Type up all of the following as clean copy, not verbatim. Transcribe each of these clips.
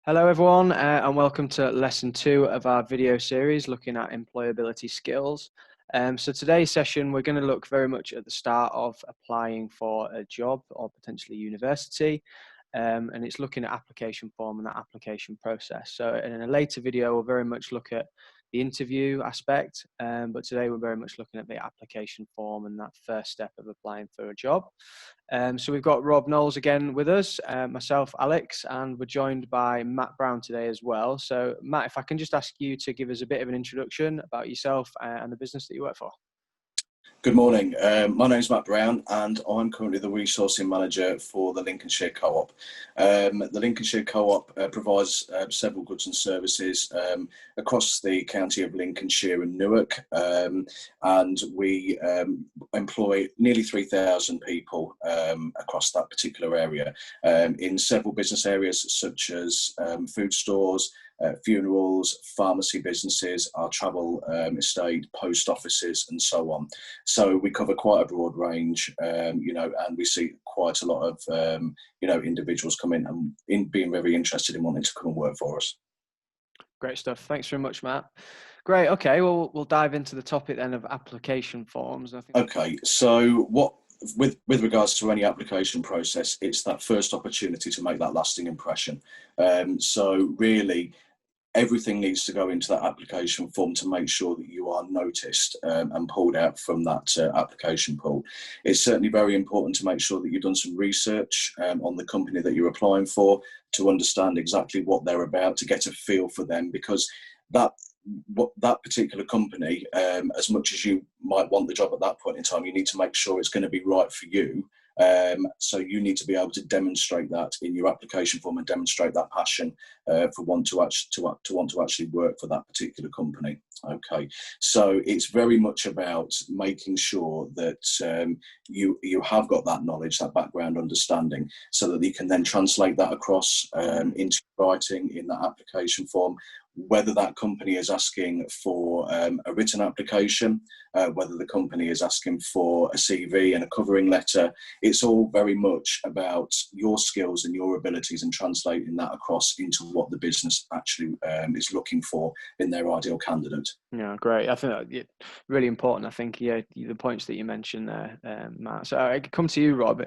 Hello everyone, and welcome to lesson 2 of our video series looking at employability skills. So today's session, we're going to look very much at the start of applying for a job or potentially university, and it's looking at application form and that application process. So in a later video, we'll very much look at the interview aspect, but today we're very much looking at the application form and that first step of applying for a job. So we've got Rob Knowles again with us, myself, Alex, and we're joined by Matt Brown today as well. So Matt, if I can just ask you to give us a bit of an introduction about yourself and the business that you work for. Good morning. My name's Matt Brown and I'm currently the resourcing manager for the Lincolnshire Co-op. The Lincolnshire Co-op provides several goods and services across the county of Lincolnshire and Newark, and we employ nearly 3,000 people across that particular area in several business areas such as food stores, funerals, pharmacy businesses, our travel estate, post offices, and so on. So we cover quite a broad range, and we see quite a lot of, individuals come in and being very interested in wanting to come and work for us. Great stuff. Thanks very much, Matt. Great. Okay. Well, we'll dive into the topic then of application forms. Okay. So with regards to any application process, it's that first opportunity to make that lasting impression. So really, everything needs to go into that application form to make sure that you are noticed and pulled out from that application pool. It's certainly very important to make sure that you've done some research on the company that you're applying for to understand exactly what they're about, to get a feel for them, because that particular company, as much as you might want the job at that point in time, you need to make sure it's going to be right for you. So you need to be able to demonstrate that in your application form and demonstrate that passion for want to actually work for that particular company. Okay, so it's very much about making sure that you have got that knowledge, that background understanding, so that you can then translate that across into writing in that application form. Whether that company is asking for a written application, whether the company is asking for a CV and a covering letter, it's all very much about your skills and your abilities and translating that across into what the business actually is looking for in their ideal candidate. Yeah, great. I think that's really important. I think, the points that you mentioned there, Matt. So I come to you, Rob.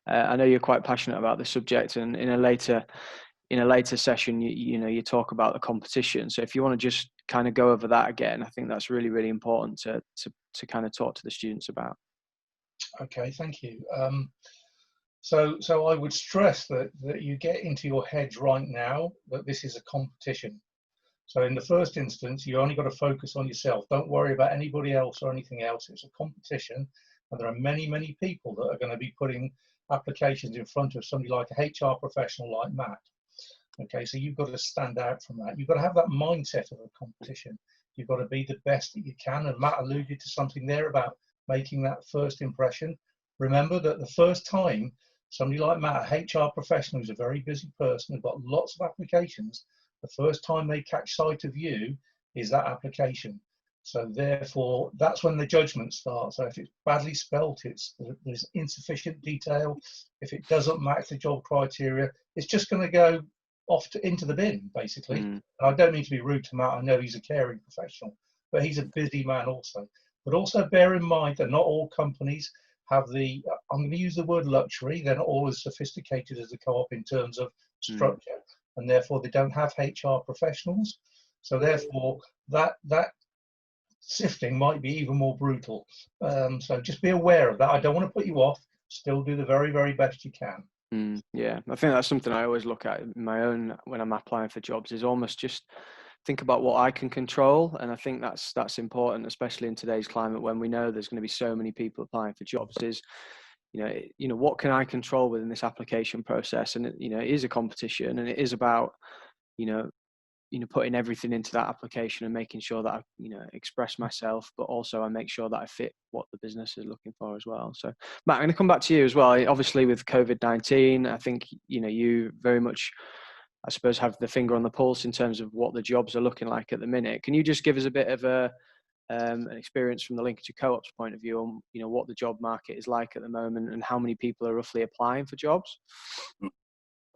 I know you're quite passionate about the subject, and in a later session, you talk about the competition. So if you want to just kind of go over that again, I think that's really, really important to kind of talk to the students about. Okay, thank you. So I would stress that you get into your heads right now that this is a competition. So in the first instance, you only got to focus on yourself. Don't worry about anybody else or anything else. It's a competition, and there are many, many people that are going to be putting applications in front of somebody like a HR professional like Matt. Okay, so you've got to stand out from that. You've got to have that mindset of a competition. You've got to be the best that you can. And Matt alluded to something there about making that first impression. Remember that the first time somebody like Matt, a HR professional who's a very busy person, who's got lots of applications, the first time they catch sight of you is that application. So therefore, that's when the judgment starts. So if it's badly spelt, there's insufficient detail. If it doesn't match the job criteria, it's just going to go off into the bin, basically. And I don't mean to be rude to Matt. I know he's a caring professional, but he's a busy man also. But also bear in mind that not all companies have the, I'm going to use the word luxury, they're not all as sophisticated as the Co-op in terms of structure, and therefore they don't have HR professionals. So therefore that sifting might be even more brutal. So just be aware of that. I don't want to put you off. Still do the very, very best you can. Yeah, I think that's something I always look at in my own when I'm applying for jobs, is almost just think about what I can control. And I think that's important, especially in today's climate when we know there's going to be so many people applying for jobs. Is what can I control within this application process? And it is a competition, and it is about putting everything into that application and making sure that I express myself, but also I make sure that I fit what the business is looking for as well. So Matt, I'm going to come back to you as well. Obviously with COVID-19, I think you very much, I suppose, have the finger on the pulse in terms of what the jobs are looking like at the minute. Can you just give us a bit of an experience from the Lincolnshire Co-op's point of view on what the job market is like at the moment and how many people are roughly applying for jobs?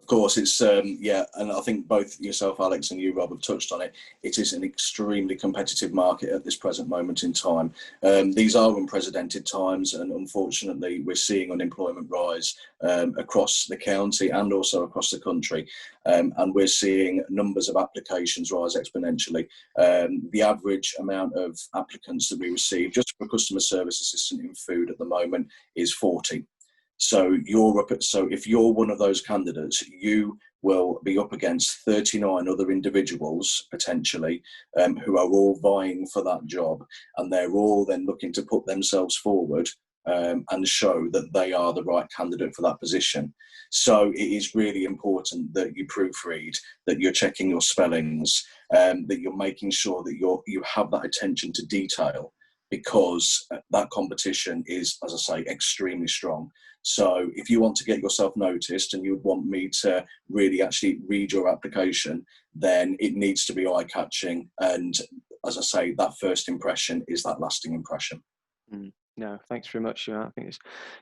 Of course, it's yeah, and I think both yourself, Alex, and you, Rob, have touched on it. It is an extremely competitive market at this present moment in time. These are unprecedented times, and unfortunately, we're seeing unemployment rise across the county and also across the country, and we're seeing numbers of applications rise exponentially. The average amount of applicants that we receive just for a customer service assistant in food at the moment is 40. So so if you're one of those candidates, you will be up against 39 other individuals potentially who are all vying for that job, and they're all then looking to put themselves forward and show that they are the right candidate for that position. So it is really important that you proofread, that you're checking your spellings, that you're making sure that you have that attention to detail, because that competition is, as I say, extremely strong. So if you want to get yourself noticed and you would want me to really actually read your application, then it needs to be eye-catching. And as I say, that first impression is that lasting impression. No, thanks very much. I think it's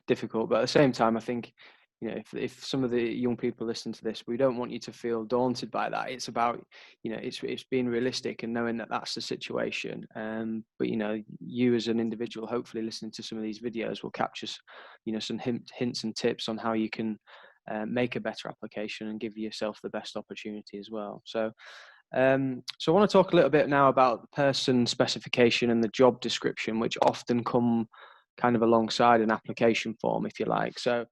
difficult, but at the same time, I think, if some of the young people listen to this, we don't want you to feel daunted by that. It's about, it's being realistic and knowing that that's the situation. But you as an individual, hopefully listening to some of these videos will capture, some hints and tips on how you can make a better application and give yourself the best opportunity as well. So I want to talk a little bit now about the person specification and the job description, which often come kind of alongside an application form, if you like. So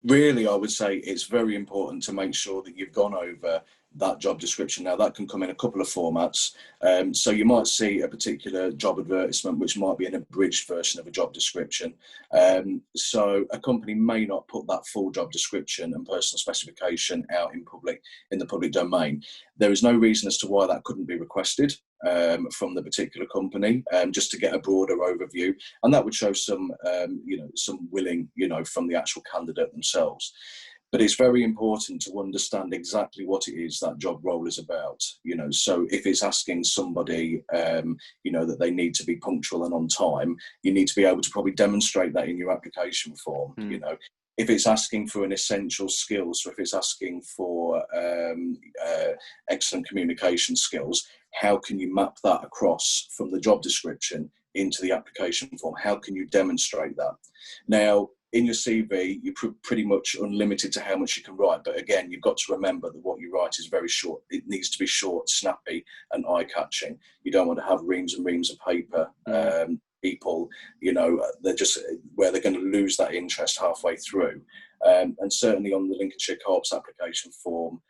really, I would say it's very important to make sure that you've gone over that job description. Now, that can come in a couple of formats. So you might see a particular job advertisement, which might be an abridged version of a job description. So a company may not put that full job description and personal specification out in the public domain. There is no reason as to why that couldn't be requested from the particular company, just to get a broader overview, and that would show some some willing from the actual candidate themselves. But it's very important to understand exactly what it is that job role is about. So if it's asking somebody that they need to be punctual and on time, you need to be able to probably demonstrate that in your application form. If it's asking for an essential skill, so if it's asking for excellent communication skills, how can you map that across from the job description into the application form? How can you demonstrate that? Now, in your CV, you're pretty much unlimited to how much you can write. But again, you've got to remember that what you write is very short. It needs to be short, snappy, and eye-catching. You don't want to have reams and reams of paper. People, they're just where they're going to lose that interest halfway through. And certainly on the Lincolnshire Co-op's application form,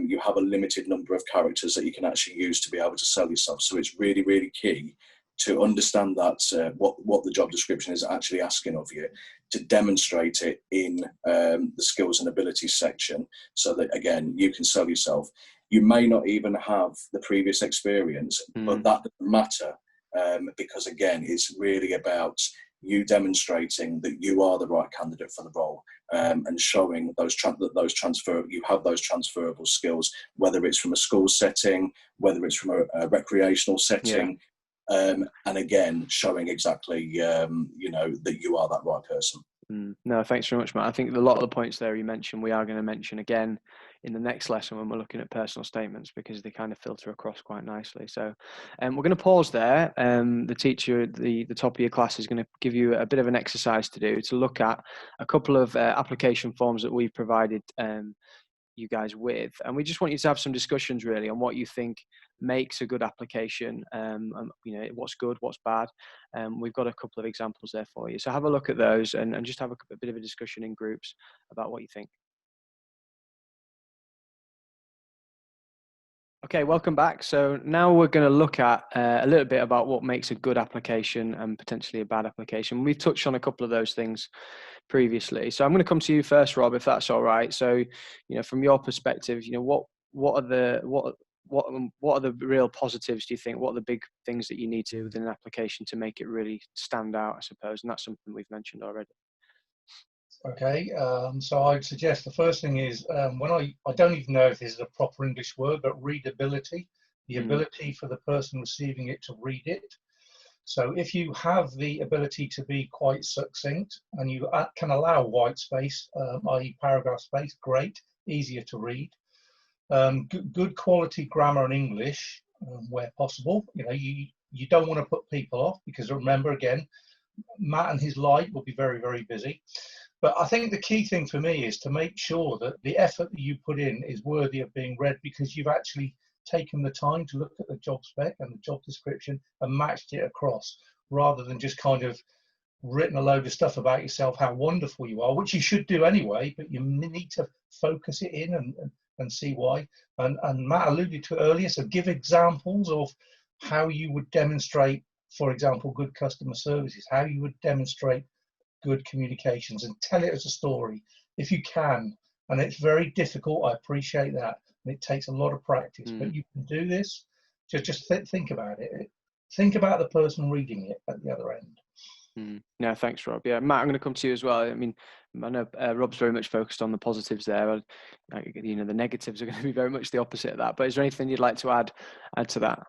you have a limited number of characters that you can actually use to be able to sell yourself. So it's really, really key to understand that what the job description is actually asking of you, to demonstrate it in the skills and abilities section, so that again you can sell yourself. You may not even have the previous experience, but that doesn't matter, because again it's really about you demonstrating that you are the right candidate for the role, and showing you have those transferable skills, whether it's from a school setting, whether it's from a recreational setting. And again, showing exactly, that you are that right person. No, thanks very much, Matt. I think a lot of the points there you mentioned, we are going to mention again in the next lesson when we're looking at personal statements, because they kind of filter across quite nicely. So we're going to pause there. The teacher at the top of your class is going to give you a bit of an exercise to do, to look at a couple of application forms that we've provided you guys with, and we just want you to have some discussions really on what you think makes a good application, what's good, what's bad. We've got a couple of examples there for you, so have a look at those and just have a bit of a discussion in groups about what you think. Okay, welcome back. So now we're going to look at a little bit about what makes a good application and potentially a bad application. We've touched on a couple of those things previously. So I'm going to come to you first, Rob, if that's all right. So, from your perspective, what are the real positives, do you think? What are the big things that you need to do within an application to make it really stand out, I suppose? And that's something we've mentioned already. Okay, so I'd suggest the first thing is, when I don't even know if this is a proper English word, but readability, the ability for the person receiving it to read it. So if you have the ability to be quite succinct and you can allow white space, i.e. paragraph space, great. easier to read. Good quality grammar and English where possible. You know, you don't want to put people off, because remember, again, Matt and his light will be very, very busy. But I think the key thing for me is to make sure that the effort that you put in is worthy of being read, because you've actually taken the time to look at the job spec and the job description and matched it across, rather than just kind of written a load of stuff about yourself, how wonderful you are, which you should do anyway, but you need to focus it in and see why. And Matt alluded to it earlier, so give examples of how you would demonstrate, for example, good customer services, how you would demonstrate good communications, and tell it as a story if you can. And it's very difficult, I appreciate that, and it takes a lot of practice, but you can do this. Just think about it. Think about the person reading it at the other end. No, thanks, Rob. Yeah, Matt, I'm going to come to you as well. I mean, I know Rob's very much focused on the positives there. You know, the negatives are going to be very much the opposite of that. But is there anything you'd like to add to that?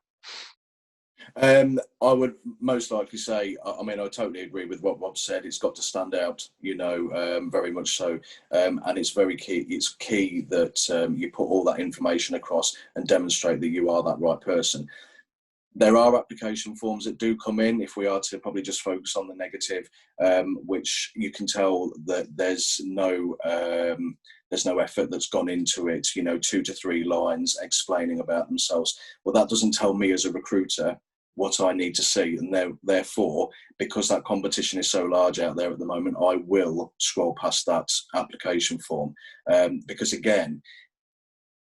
I would most likely say, I mean, I totally agree with what Rob said. It's got to stand out, you know, very much so. And it's very key. It's key that you put all that information across and demonstrate that you are that right person. There are application forms that do come in, if we are to probably just focus on the negative, which you can tell that there's no effort that's gone into it, you know, 2 to 3 lines explaining about themselves. Well, that doesn't tell me as a recruiter what I need to see, and therefore, because that competition is so large out there at the moment, I will scroll past that application form, because again,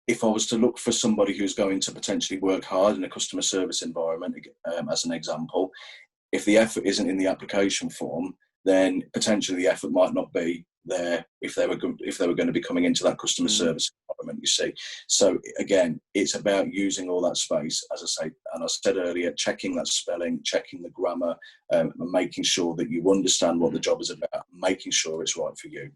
if I was to look for somebody who's going to potentially work hard in a customer service environment, as an example, if the effort isn't in the application form, then potentially the effort might not be there if they were going to be coming into that customer service environment, you see. So again, it's about using all that space, as I say, and I said earlier, checking that spelling, checking the grammar, and making sure that you understand what the job is about, making sure it's right for you.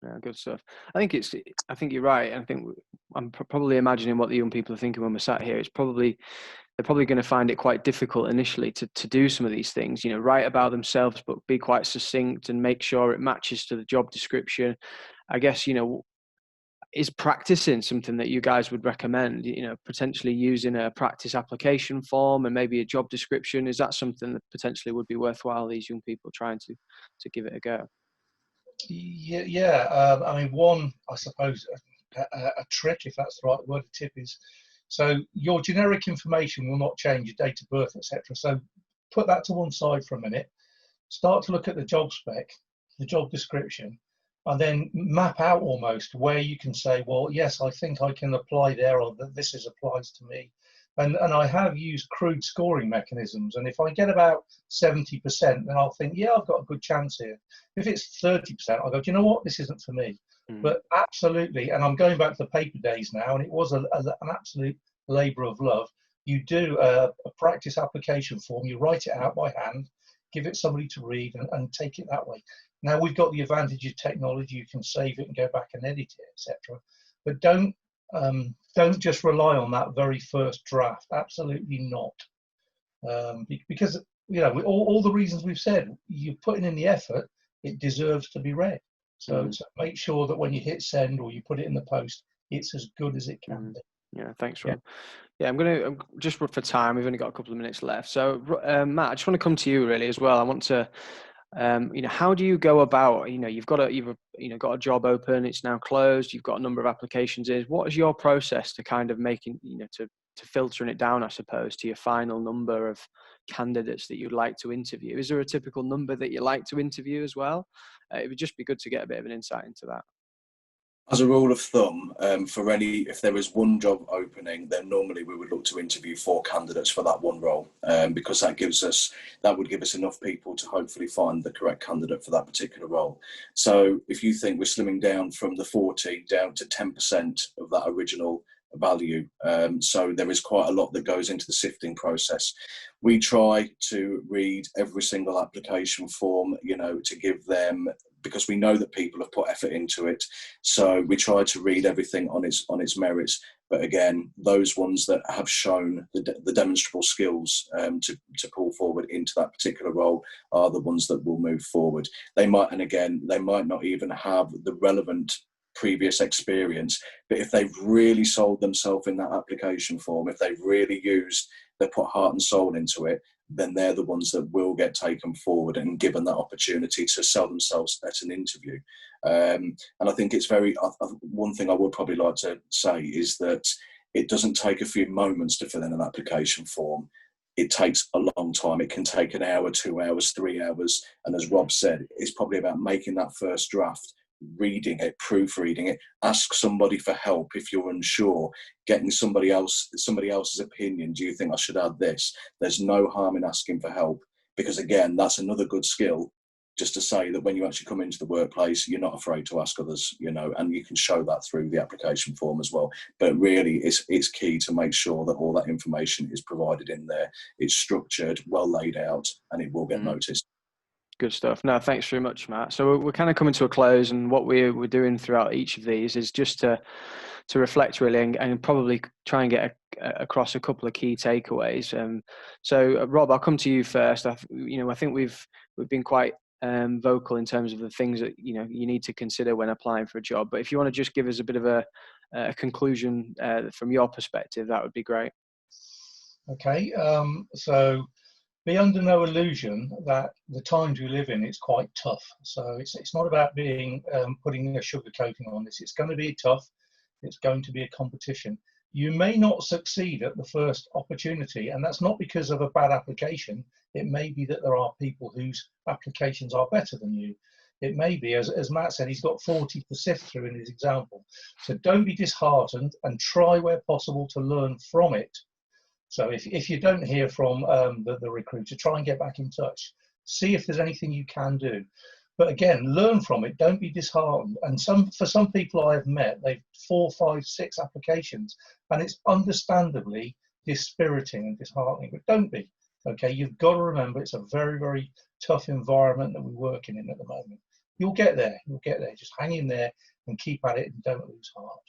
Yeah, good stuff. I think you're right. I think I'm probably imagining what the young people are thinking when we're sat here. They're probably going to find it quite difficult initially to do some of these things, you know, write about themselves, but be quite succinct and make sure it matches to the job description. I guess, you know, is practicing something that you guys would recommend, you know, potentially using a practice application form and maybe a job description? Is that something that potentially would be worthwhile these young people trying to give it a go? Yeah. I mean, one, I suppose, a trick, if that's the right word, a tip is, so your generic information will not change, your date of birth, etc. So put that to one side for a minute. Start to look at the job spec, the job description, and then map out almost where you can say, well, yes, I think I can apply there, or that this applies to me. And I have used crude scoring mechanisms. And if I get about 70%, then I'll think, yeah, I've got a good chance here. If it's 30%, I'll go, do you know what? This isn't for me. But absolutely, and I'm going back to the paper days now, and it was an absolute labour of love. You do a practice application form, you write it out by hand, give it somebody to read, and take it that way. Now we've got the advantage of technology, you can save it and go back and edit it, etc. But don't just rely on that very first draft. Absolutely not. Because, you know, with all the reasons we've said, you're putting in the effort, it deserves to be read. So make sure that when you hit send or you put it in the post, it's as good as it can be. Yeah, thanks, Rob. Yeah, I'm going to just for time. We've only got a couple of minutes left. So, Matt, I just want to come to you really as well. I want to, you know, how do you go about? You know, you've got a job open. It's now closed. You've got a number of applications in. What is your process to kind of making, you know, to filtering it down, I suppose, to your final number of candidates that you'd like to interview? Is there a typical number that you like to interview as well? It would just be good to get a bit of an insight into that. As a rule of thumb, if there is one job opening, then normally we would look to interview 4 candidates for that one role, because that would give us enough people to hopefully find the correct candidate for that particular role. So if you think we're slimming down from the 40 down to 10% of that original value, so there is quite a lot that goes into the sifting process. We try to read every single application form, you know, to give them, because we know that people have put effort into it. So we try to read everything on its merits. But again, those ones that have shown the demonstrable skills to pull forward into that particular role are the ones that will move forward. They might not even have the relevant previous experience. But if they've really sold themselves in that application form, if they've really they put heart and soul into it, then they're the ones that will get taken forward and given that opportunity to sell themselves at an interview. And I think it's one thing I would probably like to say is that it doesn't take a few moments to fill in an application form. It takes a long time. It can take an hour, 2 hours, 3 hours. And as Rob said, it's probably about making that first draft, reading it, proofreading it, ask somebody for help if you're unsure, getting somebody else's opinion. Do you think I should add this? There's no harm in asking for help, because again, that's another good skill, just to say that when you actually come into the workplace, you're not afraid to ask others, and you can show that through the application form as well. But really, it's key to make sure that all that information is provided in there. It's structured, well laid out, and it will get noticed. Good stuff. No, thanks very much, Matt. So we're kind of coming to a close, and what we're doing throughout each of these is just to reflect really, and probably try and get across a couple of key takeaways. So Rob, I'll come to you first. I think we've been quite vocal in terms of the things that you need to consider when applying for a job. But if you want to just give us a bit of a conclusion from your perspective, that would be great. Okay. So be under no illusion that the times we live in, it's quite tough. So it's not about being putting a sugar coating on this. It's going to be tough. It's going to be a competition. You may not succeed at the first opportunity, and that's not because of a bad application. It may be that there are people whose applications are better than you. It may be, as Matt said, he's got 40 to sift through in his example. So don't be disheartened, and try where possible to learn from it. So if you don't hear from the recruiter, try and get back in touch. See if there's anything you can do. But again, learn from it. Don't be disheartened. And for some people I have met, they've 4, 5, 6 applications, and it's understandably dispiriting and disheartening. But don't be. Okay, you've got to remember it's a very, very tough environment that we're working in at the moment. You'll get there. You'll get there. Just hang in there and keep at it, and don't lose heart.